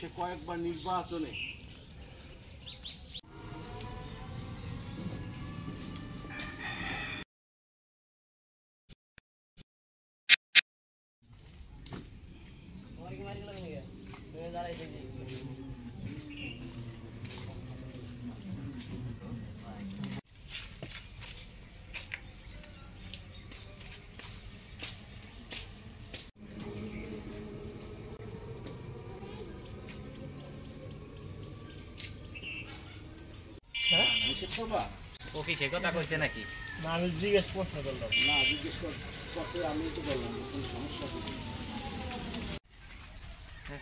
সে কয়েকবার নির্বাচনে ও কি সে কথা কইছে নাকি? না আমি জিজ্ঞেস প্রশ্ন করলাম। না জিজ্ঞেস করতে আমি তো বললাম কোনো সমস্যা নেই।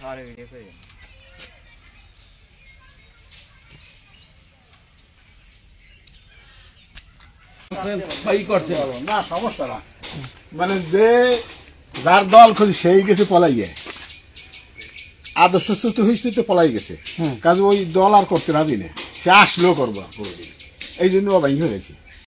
আরে ভিডিও করে না সমস্যা না, মানে যে যার দল খুঁজি সেই গেছে পলাইয়ে, আদর্শচ্যুত হয়েছে তো পলাই গেছে, কাজে ওই দল আর করতে রাজি না, সে আসলেও করবো কোনোদিন, এই জন্য অবাই হয়েছে।